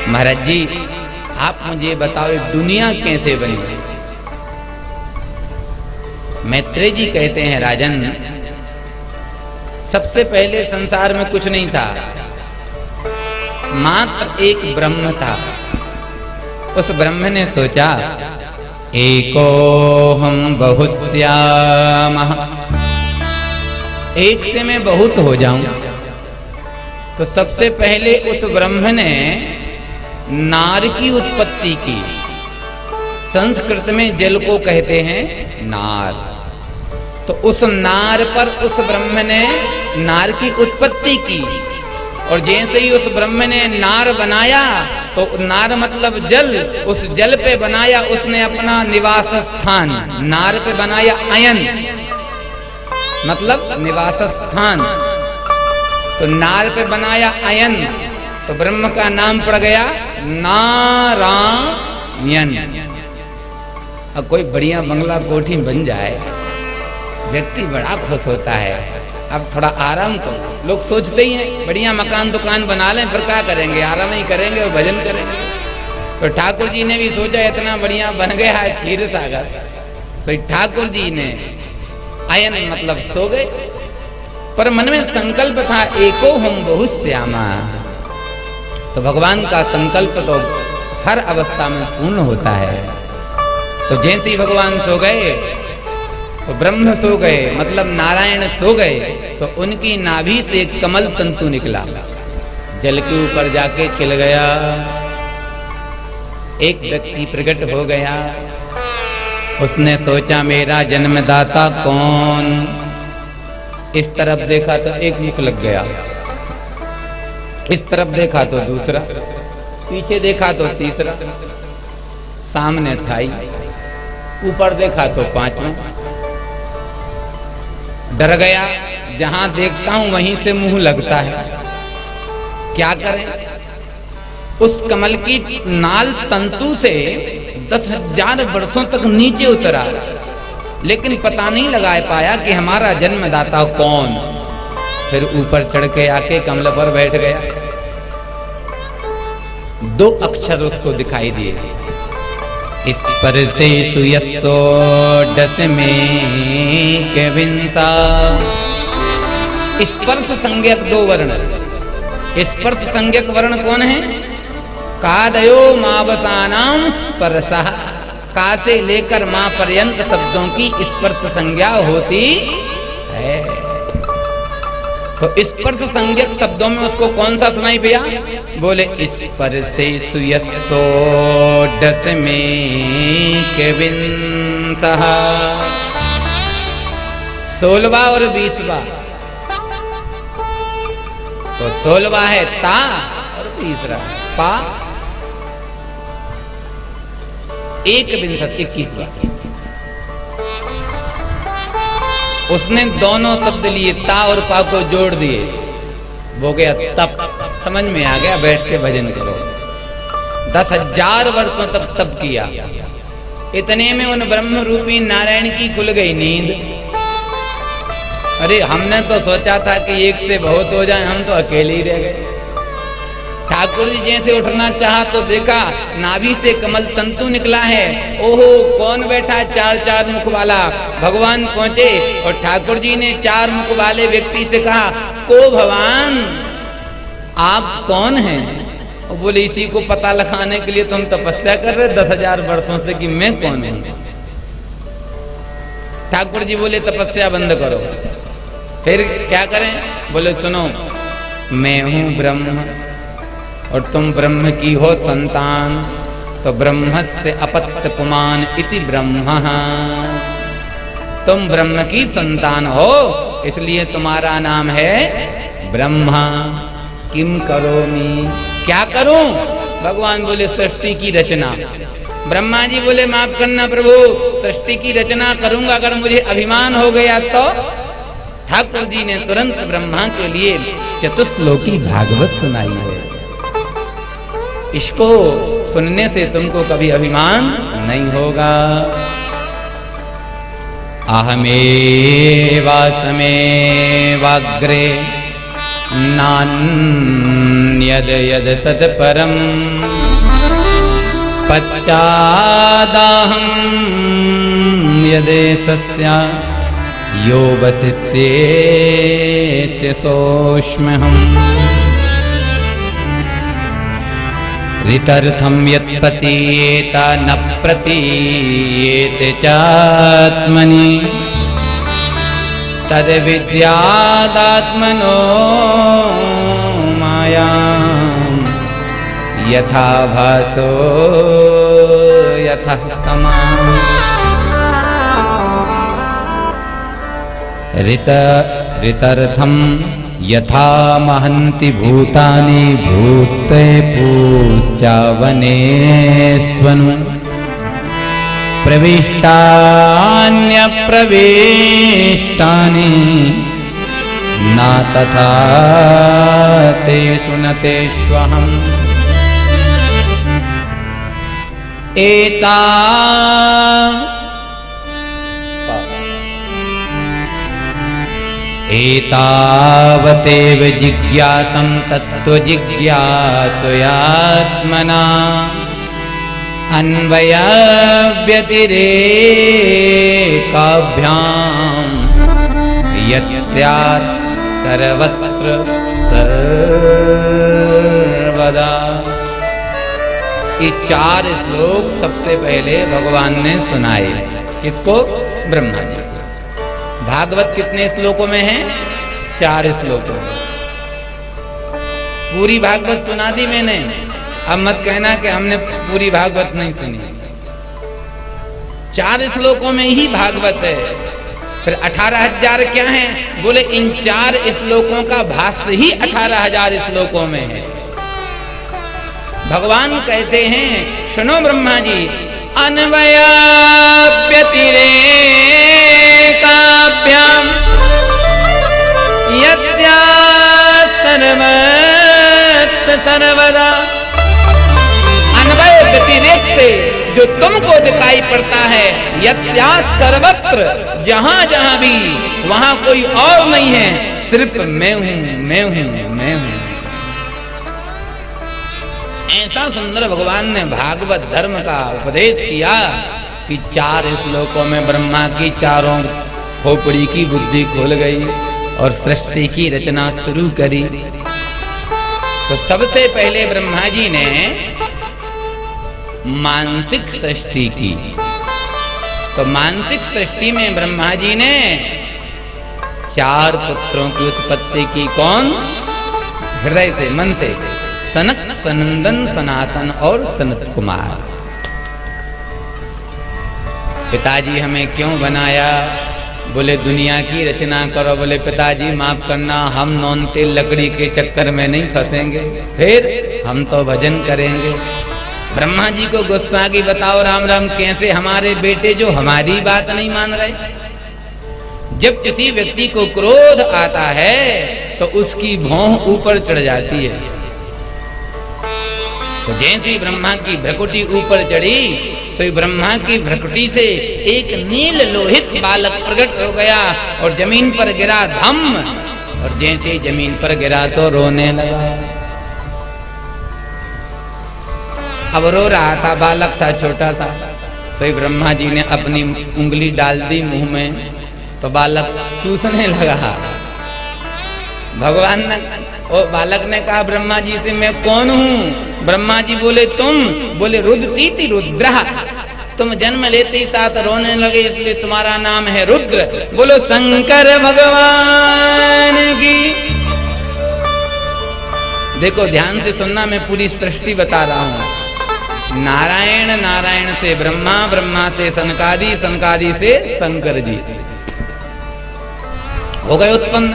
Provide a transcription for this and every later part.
महाराज जी आप मुझे बताओ दुनिया कैसे बनी। मैत्रेय जी कहते हैं राजन, सबसे पहले संसार में कुछ नहीं था, मात्र एक ब्रह्म था। उस ब्रह्म ने सोचा एको हम बहुश्यामः, एक से मैं बहुत हो जाऊं। तो सबसे पहले उस ब्रह्म ने नार की उत्पत्ति की। संस्कृत में जल को कहते हैं नार। तो उस नार पर उस ब्रह्म ने नार की उत्पत्ति की। और जैसे ही उस ब्रह्म ने नार बनाया तो नार मतलब जल, उस जल पे बनाया उसने अपना निवास स्थान। नार पे बनाया अयन मतलब निवास स्थान। तो नार पे बनाया अयन, तो ब्रह्म का नाम पड़ गया नारायण। अब कोई बढ़िया बंगला कोठी बन जाए, व्यक्ति बड़ा खुश होता है। अब थोड़ा आराम करो, लोग सोचते ही हैं बढ़िया मकान दुकान बना लें, फिर क्या करेंगे, आराम ही करेंगे और भजन करेंगे। तो ठाकुर जी ने भी सोचा इतना बढ़िया बन गया है क्षीर सागर, तो ठाकुर जी ने अयन मतलब सो गए। पर मन में संकल्प था एको हम बहुश्यामा। तो भगवान का संकल्प तो हर अवस्था में पूर्ण होता है। तो जैसे ही भगवान सो गए तो ब्रह्म सो गए, मतलब नारायण सो गए। तो उनकी नाभि से कमल तंतु निकला, जल के ऊपर जाके खिल गया। एक व्यक्ति प्रकट हो गया। उसने सोचा मेरा जन्मदाता कौन। इस तरफ देखा तो एक मुख लग गया, इस तरफ देखा तो दूसरा, पीछे देखा तो तीसरा, सामने थाई, ऊपर देखा तो पांचवा। डर गया, जहां देखता हूं वहीं से मुंह लगता है, क्या करें। उस कमल की नाल तंतु से 10,000 वर्षों तक नीचे उतरा, लेकिन पता नहीं लगा पाया कि हमारा जन्मदाता कौन। फिर ऊपर चढ़ के आके कमल पर बैठ गया। 2 अक्षर उसको दिखाई दिए, इस पर से सुयस्सो डस में केविंसा। स्पर्श संज्ञक 2 वर्ण। स्पर्श संज्ञक वर्ण कौन है? कादयो मावसानाम स्पर्शः। का से लेकर मां पर्यंत शब्दों की स्पर्श संज्ञा होती है। तो स्पर्श संज्ञक शब्दों में उसको कौन सा सुनाई दिया? बोले स्पर्शे सुयस्सो डस में केविंसः। 16वां और 20वां। तो 16वां है ता और 20वां पा। 21वां। उसने दोनों शब्द लिए, ता और पा को जोड़ दिए, हो गया तप। समझ में आ गया, बैठ के भजन करो। 10,000 वर्षों तक तप किया। इतने में उन ब्रह्म रूपी नारायण की खुल गई नींद। अरे हमने तो सोचा था कि एक से बहुत हो जाए, हम तो अकेले ही रह गए। ठाकुर जी जैसे उठना चाहा तो देखा नाभि से कमल तंतु निकला है। ओहो कौन बैठा 4 मुख वाला। भगवान पहुंचे और ठाकुर जी ने 4 मुख वाले व्यक्ति से कहा, को भगवान आप कौन हैं? और बोले इसी को पता लगाने के लिए तो हम तपस्या कर रहे 10,000 वर्षों से कि मैं कौन हूं। ठाकुर जी बोले तपस्या बंद करो। फिर क्या करें? बोले सुनो, मैं हूं ब्रह्म और तुम ब्रह्म की हो संतान। तो ब्रह्मस्य अपत्य पुमान इति ब्रह्म। तुम ब्रह्म की संतान हो, इसलिए तुम्हारा नाम है ब्रह्मा। किम करोमि, क्या करूं? भगवान बोले सृष्टि की रचना। ब्रह्मा जी बोले माफ करना प्रभु, सृष्टि की रचना करूंगा, अगर मुझे अभिमान हो गया तो। ठाकुर जी ने तुरंत ब्रह्मा के लिए चतुश्लोकी भागवत सुनाई है। इसको सुनने से तुमको कभी अभिमान नहीं होगा। अहमेवास्मेवाग्रे नान्यद यद सत्परम् पश्चादाहं यदेशस्य यो वसिष्येस्य सोऽस्म्यहम् ऋतर्थं यत्प्रतीयेत न प्रतीयेते चात्मनि तद्विद्यादात्मनो मायां यथा भासो यथा तमः ऋतर्थं यथा महन्ति भूतानि भूते पूश्चावनेष्वनु प्रविष्टान्यप्रविष्टानि न तथा तेषु न तेष्वहम् एतावतेव जिज्ञासं तत्त्वजिज्ञासयात्मना अन्वयव्यतिरेकाभ्यां यत् स्यात् सर्वत्र सर्वदा। ये 4 श्लोक सबसे पहले भगवान ने सुनाए। किसको? ब्रह्मा जी। भागवत कितने श्लोकों में है? 4 श्लोकों में। पूरी भागवत सुना दी मैंने, अब मत कहना कि हमने पूरी भागवत नहीं सुनी। 4 श्लोकों में ही भागवत है। फिर 18,000 क्या है? बोले इन 4 श्लोकों का भाष्य ही 18,000 श्लोकों में है। भगवान कहते हैं, सुनो ब्रह्मा जी, अन्वयव्यतिरेकाभ्यां यत्या सर्वत्र सर्वदा। अन्वय व्यतिरेक से जो तुमको दिखाई पड़ता है, यत्या सर्वत्र, जहां जहां भी, वहां कोई और नहीं है, सिर्फ मैं हूं, मैं हूं, मैं हूं। ऐसा सुंदर भगवान ने भागवत धर्म का उपदेश किया कि 4 श्लोकों में ब्रह्मा की चारों खोपड़ी की बुद्धि खोल गई और सृष्टि की रचना शुरू करी। तो सबसे पहले ब्रह्मा जी ने मानसिक सृष्टि की। तो मानसिक सृष्टि में ब्रह्मा जी ने 4 पुत्रों की उत्पत्ति की। कौन? हृदय से, मन से। सनक, सनंदन, सनातन और सनत कुमार। पिताजी हमें क्यों बनाया? बोले दुनिया की रचना करो। बोले पिताजी माफ करना, हम नॉन तेल लकड़ी के चक्कर में नहीं फंसेंगे, फिर हम तो भजन करेंगे। ब्रह्मा जी को गुस्सा की बताओ, राम राम, कैसे हमारे बेटे जो हमारी बात नहीं मान रहे। जब किसी व्यक्ति को क्रोध आता है तो उसकी भौं ऊपर चढ़ जाती है। तो जैसे ब्रह्मा की भ्रकुटी ऊपर चढ़ी, तो ब्रह्मा की भ्रकुटी से एक नील लोहित बालक प्रकट हो गया और जमीन पर गिरा धम, और जैसे जमीन पर गिरा तो रोने लगा। अब रो रहा था, बालक था छोटा सा। तो ब्रह्मा जी ने अपनी उंगली डाल दी मुंह में, तो बालक चूसने लगा। भगवान ने, ओ बालक ने कहा ब्रह्मा जी से, मैं कौन हूं? ब्रह्मा जी बोले तुम। बोले रुद्रतीति रुद्रः, तुम जन्म लेते ही साथ रोने लगे, इसलिए तुम्हारा नाम है रुद्र। बोलो शंकर भगवान की। देखो ध्यान से सुनना, मैं पूरी सृष्टि बता रहा हूं। नारायण, नारायण से ब्रह्मा, ब्रह्मा से सनकादि, सनकादि से शंकर जी हो गए उत्पन्न।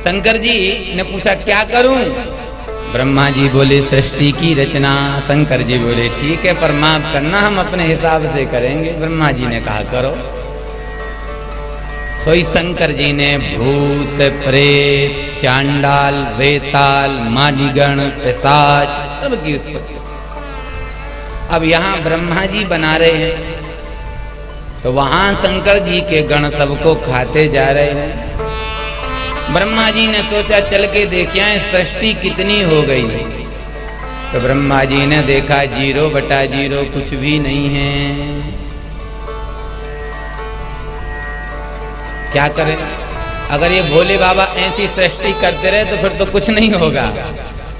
शंकर जी ने पूछा क्या करूं? ब्रह्मा जी बोले सृष्टि की रचना। शंकर जी बोले ठीक है, पर माफ करना, हम अपने हिसाब से करेंगे। ब्रह्मा जी ने कहा करो। सोई शंकर जी ने भूत, प्रेत, चांडाल, वेताल, मालीगण, पिशाच सबकी उत्पत्ति। अब यहाँ ब्रह्मा जी बना रहे हैं, तो वहां शंकर जी के गण सबको खाते जा रहे हैं। ब्रह्मा जी ने सोचा चल के देखिए सृष्टि कितनी हो गई। तो ब्रह्मा जी ने देखा 0/0 कुछ भी नहीं है। क्या करें? अगर ये भोले बाबा ऐसी सृष्टि करते रहे तो फिर तो कुछ नहीं होगा।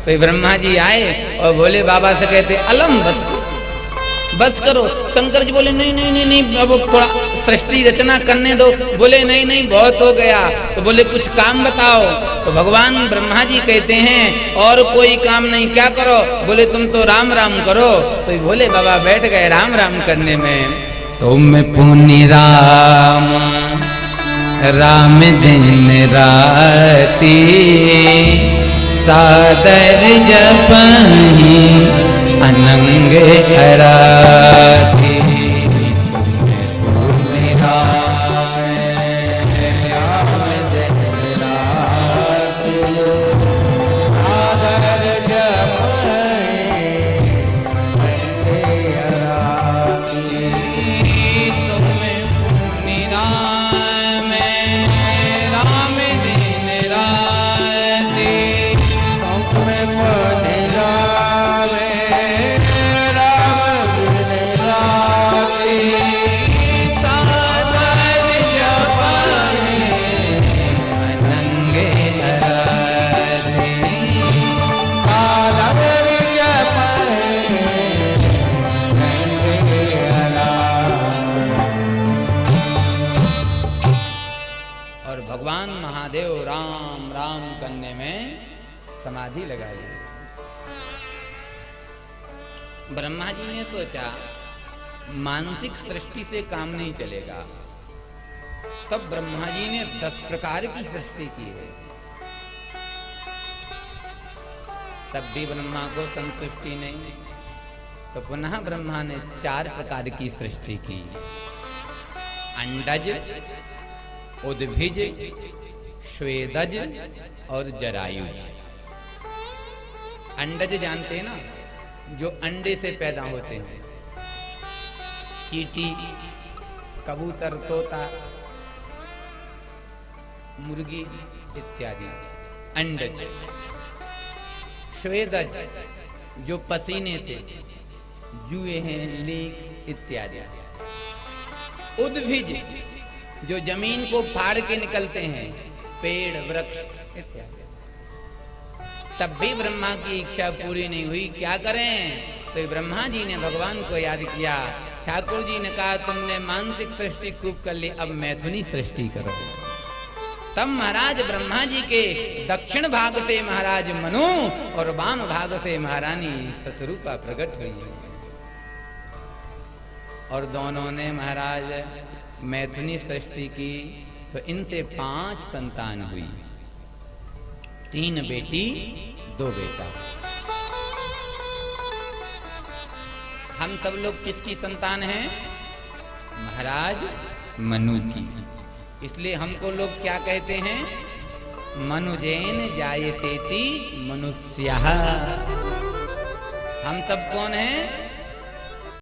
तो ब्रह्मा जी आए और भोले बाबा से कहते अलम बस करो। शंकर जी बोले नहीं नहीं नहीं नहीं, अब थोड़ा सृष्टि रचना करने दो। बोले नहीं नहीं बहुत हो गया। तो बोले कुछ काम बताओ। तो भगवान ब्रह्मा जी कहते हैं और कोई काम नहीं, क्या करो? बोले तुम तो राम राम करो। तो भोले बाबा बैठ गए राम राम करने में। तुम पुण्य राम राम दिन राती सादर जपहि अनंग हराती। समाधि लगाई। ब्रह्मा जी ने सोचा मानसिक सृष्टि से काम नहीं चलेगा। तब ब्रह्मा जी ने 10 प्रकार की सृष्टि की है। तब भी ब्रह्मा को संतुष्टि नहीं, तो पुनः ब्रह्मा ने 4 प्रकार की सृष्टि की। अंडज, उद्भिज, श्वेदज और जरायुज। अंडज जानते हैं ना, जो अंडे से पैदा होते हैं। चींटी, कबूतर, तोता, मुर्गी इत्यादि अंडज। श्वेदज जो पसीने से, जुए हैं, लीक इत्यादि। उद्भिज जो जमीन को फाड़ के निकलते हैं, पेड़, वृक्ष इत्यादि। तब भी ब्रह्मा की इच्छा पूरी नहीं हुई, क्या करें? तो ब्रह्मा जी ने भगवान को याद किया। ठाकुर जी ने कहा तुमने मानसिक सृष्टि खूब कर ली, अब मैथुनी सृष्टि करो। तब महाराज ब्रह्मा जी के दक्षिण भाग से महाराज मनु और वाम भाग से महारानी शतरूपा प्रकट हुई और दोनों ने महाराज मैथुनी सृष्टि की। तो इनसे 5 संतान हुई, 3 बेटी 2 बेटा। हम सब लोग किसकी संतान हैं? महाराज मनु की। इसलिए हमको लोग क्या कहते हैं? मनुजेन जायतेति मनुष्यः। हम सब कौन हैं?